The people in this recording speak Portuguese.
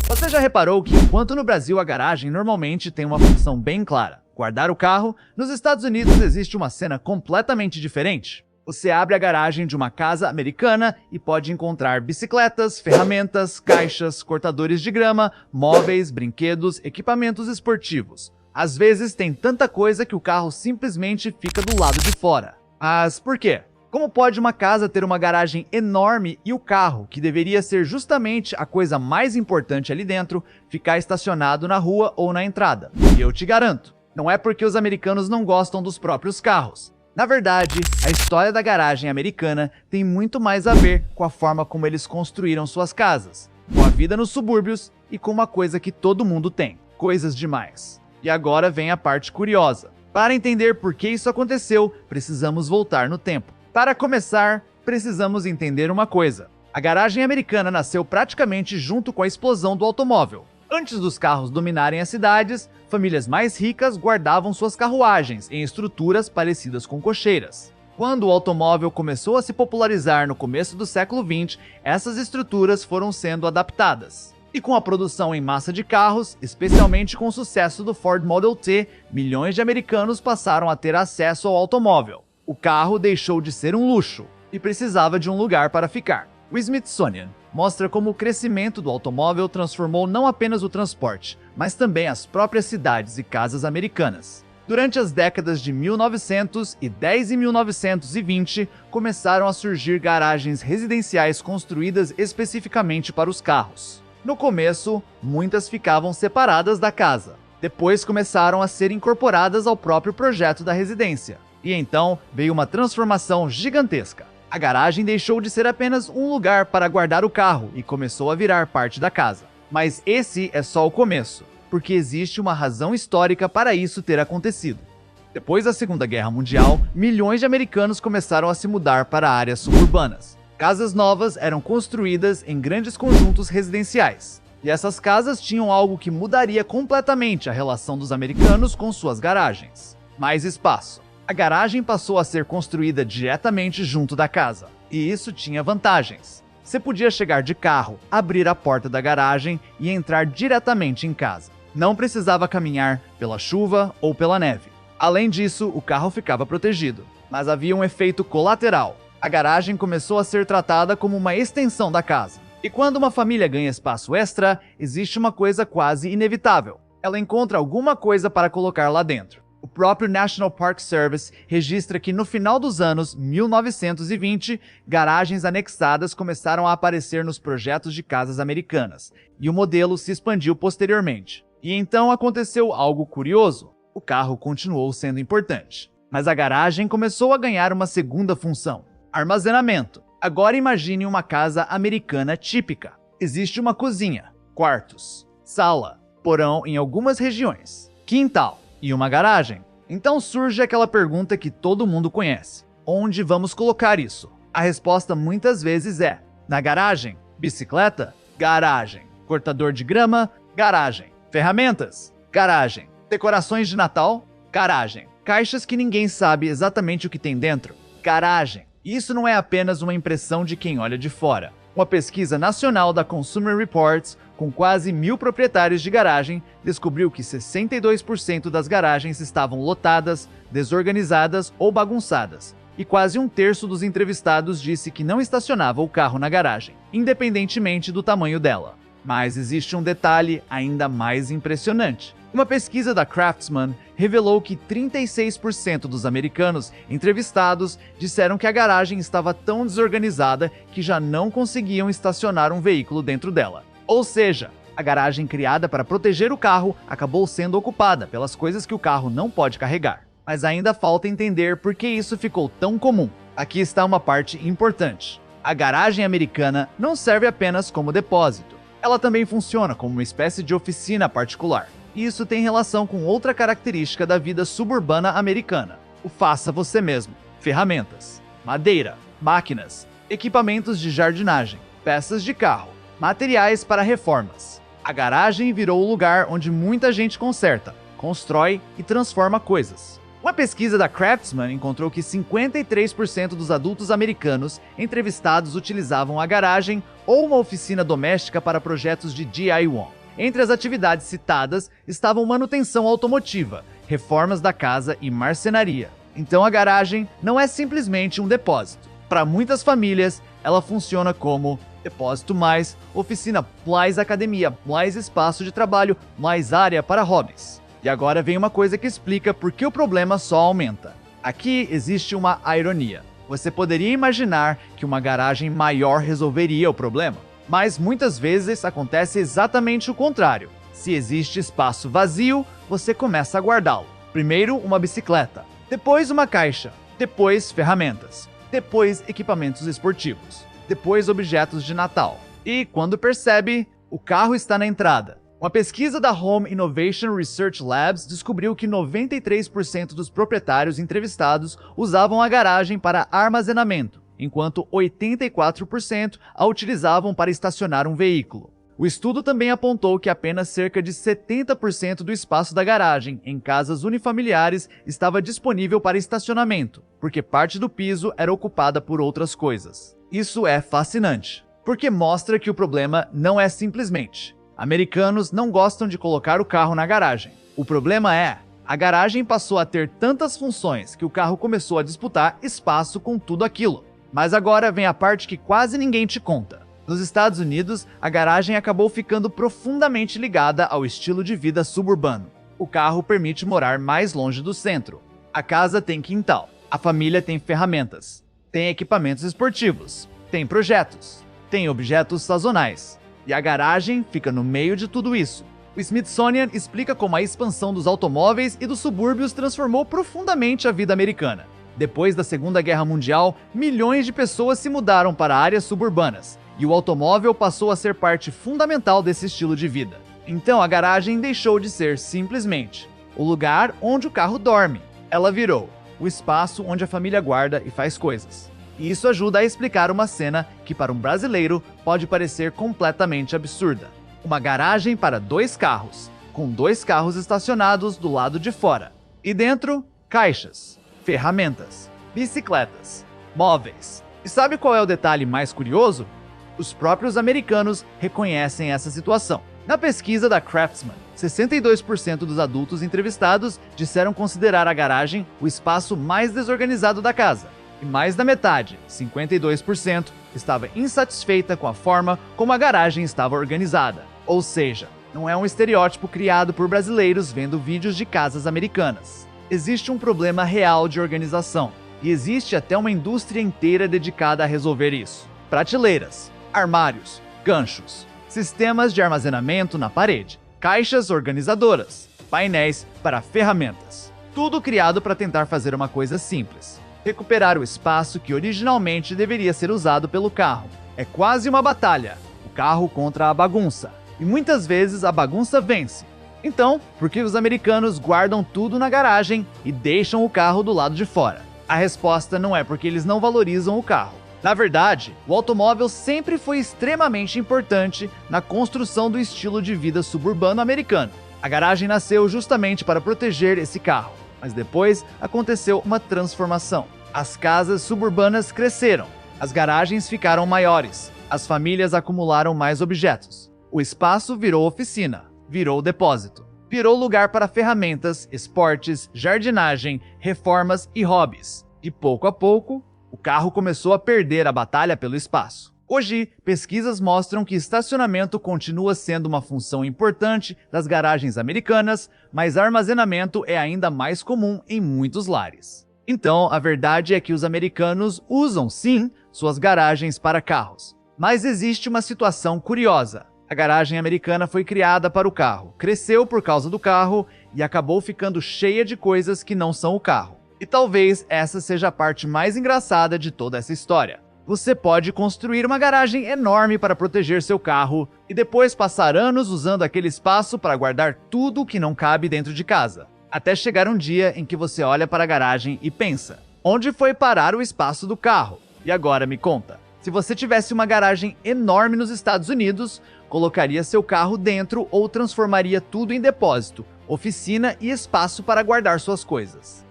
Você já reparou que, enquanto no Brasil a garagem normalmente tem uma função bem clara, guardar o carro, nos Estados Unidos existe uma cena completamente diferente? Você abre a garagem de uma casa americana e pode encontrar bicicletas, ferramentas, caixas, cortadores de grama, móveis, brinquedos, equipamentos esportivos. Às vezes tem tanta coisa que o carro simplesmente fica do lado de fora. Mas por quê? Como pode uma casa ter uma garagem enorme e o carro, que deveria ser justamente a coisa mais importante ali dentro, ficar estacionado na rua ou na entrada? E eu te garanto, não é porque os americanos não gostam dos próprios carros. Na verdade, a história da garagem americana tem muito mais a ver com a forma como eles construíram suas casas, com a vida nos subúrbios e com uma coisa que todo mundo tem: coisas demais. E agora vem a parte curiosa. Para entender por que isso aconteceu, precisamos voltar no tempo. Para começar, precisamos entender uma coisa. A garagem americana nasceu praticamente junto com a explosão do automóvel. Antes dos carros dominarem as cidades, famílias mais ricas guardavam suas carruagens em estruturas parecidas com cocheiras. Quando o automóvel começou a se popularizar no começo do século XX, essas estruturas foram sendo adaptadas. E com a produção em massa de carros, especialmente com o sucesso do Ford Model T, milhões de americanos passaram a ter acesso ao automóvel. O carro deixou de ser um luxo e precisava de um lugar para ficar. O Smithsonian mostra como o crescimento do automóvel transformou não apenas o transporte, mas também as próprias cidades e casas americanas. Durante as décadas de 1910 e 1920, começaram a surgir garagens residenciais construídas especificamente para os carros. No começo, muitas ficavam separadas da casa. Depois começaram a ser incorporadas ao próprio projeto da residência. E então veio uma transformação gigantesca. A garagem deixou de ser apenas um lugar para guardar o carro e começou a virar parte da casa. Mas esse é só o começo, porque existe uma razão histórica para isso ter acontecido. Depois da Segunda Guerra Mundial, milhões de americanos começaram a se mudar para áreas suburbanas. Casas novas eram construídas em grandes conjuntos residenciais. E essas casas tinham algo que mudaria completamente a relação dos americanos com suas garagens: mais espaço. A garagem passou a ser construída diretamente junto da casa, e isso tinha vantagens. Você podia chegar de carro, abrir a porta da garagem e entrar diretamente em casa. Não precisava caminhar pela chuva ou pela neve. Além disso, o carro ficava protegido. Mas havia um efeito colateral. A garagem começou a ser tratada como uma extensão da casa. E quando uma família ganha espaço extra, existe uma coisa quase inevitável. Ela encontra alguma coisa para colocar lá dentro. O próprio National Park Service registra que no final dos anos 1920, garagens anexadas começaram a aparecer nos projetos de casas americanas, e o modelo se expandiu posteriormente. E então aconteceu algo curioso. O carro continuou sendo importante, mas a garagem começou a ganhar uma segunda função: armazenamento. Agora imagine uma casa americana típica. Existe uma cozinha, quartos, sala, porão em algumas regiões, quintal e uma garagem. Então surge aquela pergunta que todo mundo conhece: onde vamos colocar isso? A resposta muitas vezes é: na garagem. Bicicleta? Garagem. Cortador de grama? Garagem. Ferramentas? Garagem. Decorações de Natal? Garagem. Caixas que ninguém sabe exatamente o que tem dentro? Garagem. Isso não é apenas uma impressão de quem olha de fora. Uma pesquisa nacional da Consumer Reports, com quase 1.000 proprietários de garagem, descobriu que 62% das garagens estavam lotadas, desorganizadas ou bagunçadas, e quase um terço dos entrevistados disse que não estacionava o carro na garagem, independentemente do tamanho dela. Mas existe um detalhe ainda mais impressionante. Uma pesquisa da Craftsman revelou que 36% dos americanos entrevistados disseram que a garagem estava tão desorganizada que já não conseguiam estacionar um veículo dentro dela. Ou seja, a garagem criada para proteger o carro acabou sendo ocupada pelas coisas que o carro não pode carregar. Mas ainda falta entender por que isso ficou tão comum. Aqui está uma parte importante. A garagem americana não serve apenas como depósito. Ela também funciona como uma espécie de oficina particular. E isso tem relação com outra característica da vida suburbana americana: o faça você mesmo. Ferramentas, madeira, máquinas, equipamentos de jardinagem, peças de carro, materiais para reformas. A garagem virou o lugar onde muita gente conserta, constrói e transforma coisas. Uma pesquisa da Craftsman encontrou que 53% dos adultos americanos entrevistados utilizavam a garagem ou uma oficina doméstica para projetos de DIY. Entre as atividades citadas estavam manutenção automotiva, reformas da casa e marcenaria. Então a garagem não é simplesmente um depósito. Para muitas famílias, ela funciona como depósito mais oficina, mais academia, mais espaço de trabalho, mais área para hobbies. E agora vem uma coisa que explica por que o problema só aumenta. Aqui existe uma ironia. Você poderia imaginar que uma garagem maior resolveria o problema, mas muitas vezes acontece exatamente o contrário. Se existe espaço vazio, você começa a guardá-lo. Primeiro uma bicicleta, depois uma caixa, depois ferramentas, depois equipamentos esportivos, depois objetos de Natal. E quando percebe, o carro está na entrada. Uma pesquisa da Home Innovation Research Labs descobriu que 93% dos proprietários entrevistados usavam a garagem para armazenamento, enquanto 84% a utilizavam para estacionar um veículo. O estudo também apontou que apenas cerca de 70% do espaço da garagem em casas unifamiliares estava disponível para estacionamento, porque parte do piso era ocupada por outras coisas. Isso é fascinante, porque mostra que o problema não é simplesmente: americanos não gostam de colocar o carro na garagem. O problema é: a garagem passou a ter tantas funções que o carro começou a disputar espaço com tudo aquilo. Mas agora vem a parte que quase ninguém te conta. Nos Estados Unidos, a garagem acabou ficando profundamente ligada ao estilo de vida suburbano. O carro permite morar mais longe do centro. A casa tem quintal. A família tem ferramentas. Tem equipamentos esportivos. Tem projetos. Tem objetos sazonais. E a garagem fica no meio de tudo isso. O Smithsonian explica como a expansão dos automóveis e dos subúrbios transformou profundamente a vida americana. Depois da Segunda Guerra Mundial, milhões de pessoas se mudaram para áreas suburbanas, e o automóvel passou a ser parte fundamental desse estilo de vida. Então a garagem deixou de ser simplesmente o lugar onde o carro dorme. Ela virou o espaço onde a família guarda e faz coisas. E isso ajuda a explicar uma cena que para um brasileiro pode parecer completamente absurda. Uma garagem para 2 carros, com 2 carros estacionados do lado de fora. E dentro, caixas, ferramentas, bicicletas, móveis. E sabe qual é o detalhe mais curioso? Os próprios americanos reconhecem essa situação. Na pesquisa da Craftsman, 62% dos adultos entrevistados disseram considerar a garagem o espaço mais desorganizado da casa. E mais da metade, 52%, estava insatisfeita com a forma como a garagem estava organizada. Ou seja, não é um estereótipo criado por brasileiros vendo vídeos de casas americanas. Existe um problema real de organização, e existe até uma indústria inteira dedicada a resolver isso. Prateleiras, armários, ganchos, sistemas de armazenamento na parede, caixas organizadoras, painéis para ferramentas. Tudo criado para tentar fazer uma coisa simples: recuperar o espaço que originalmente deveria ser usado pelo carro. É quase uma batalha, o carro contra a bagunça. E muitas vezes a bagunça vence. Então, por que os americanos guardam tudo na garagem e deixam o carro do lado de fora? A resposta não é porque eles não valorizam o carro. Na verdade, o automóvel sempre foi extremamente importante na construção do estilo de vida suburbano americano. A garagem nasceu justamente para proteger esse carro, mas depois aconteceu uma transformação. As casas suburbanas cresceram, as garagens ficaram maiores, as famílias acumularam mais objetos. O espaço virou oficina, virou depósito, virou lugar para ferramentas, esportes, jardinagem, reformas e hobbies. E pouco a pouco, o carro começou a perder a batalha pelo espaço. Hoje, pesquisas mostram que estacionamento continua sendo uma função importante das garagens americanas, mas armazenamento é ainda mais comum em muitos lares. Então, a verdade é que os americanos usam, sim, suas garagens para carros. Mas existe uma situação curiosa. A garagem americana foi criada para o carro, cresceu por causa do carro e acabou ficando cheia de coisas que não são o carro. E talvez essa seja a parte mais engraçada de toda essa história. Você pode construir uma garagem enorme para proteger seu carro e depois passar anos usando aquele espaço para guardar tudo que não cabe dentro de casa. Até chegar um dia em que você olha para a garagem e pensa: onde foi parar o espaço do carro? E agora me conta, se você tivesse uma garagem enorme nos Estados Unidos, colocaria seu carro dentro ou transformaria tudo em depósito, oficina e espaço para guardar suas coisas?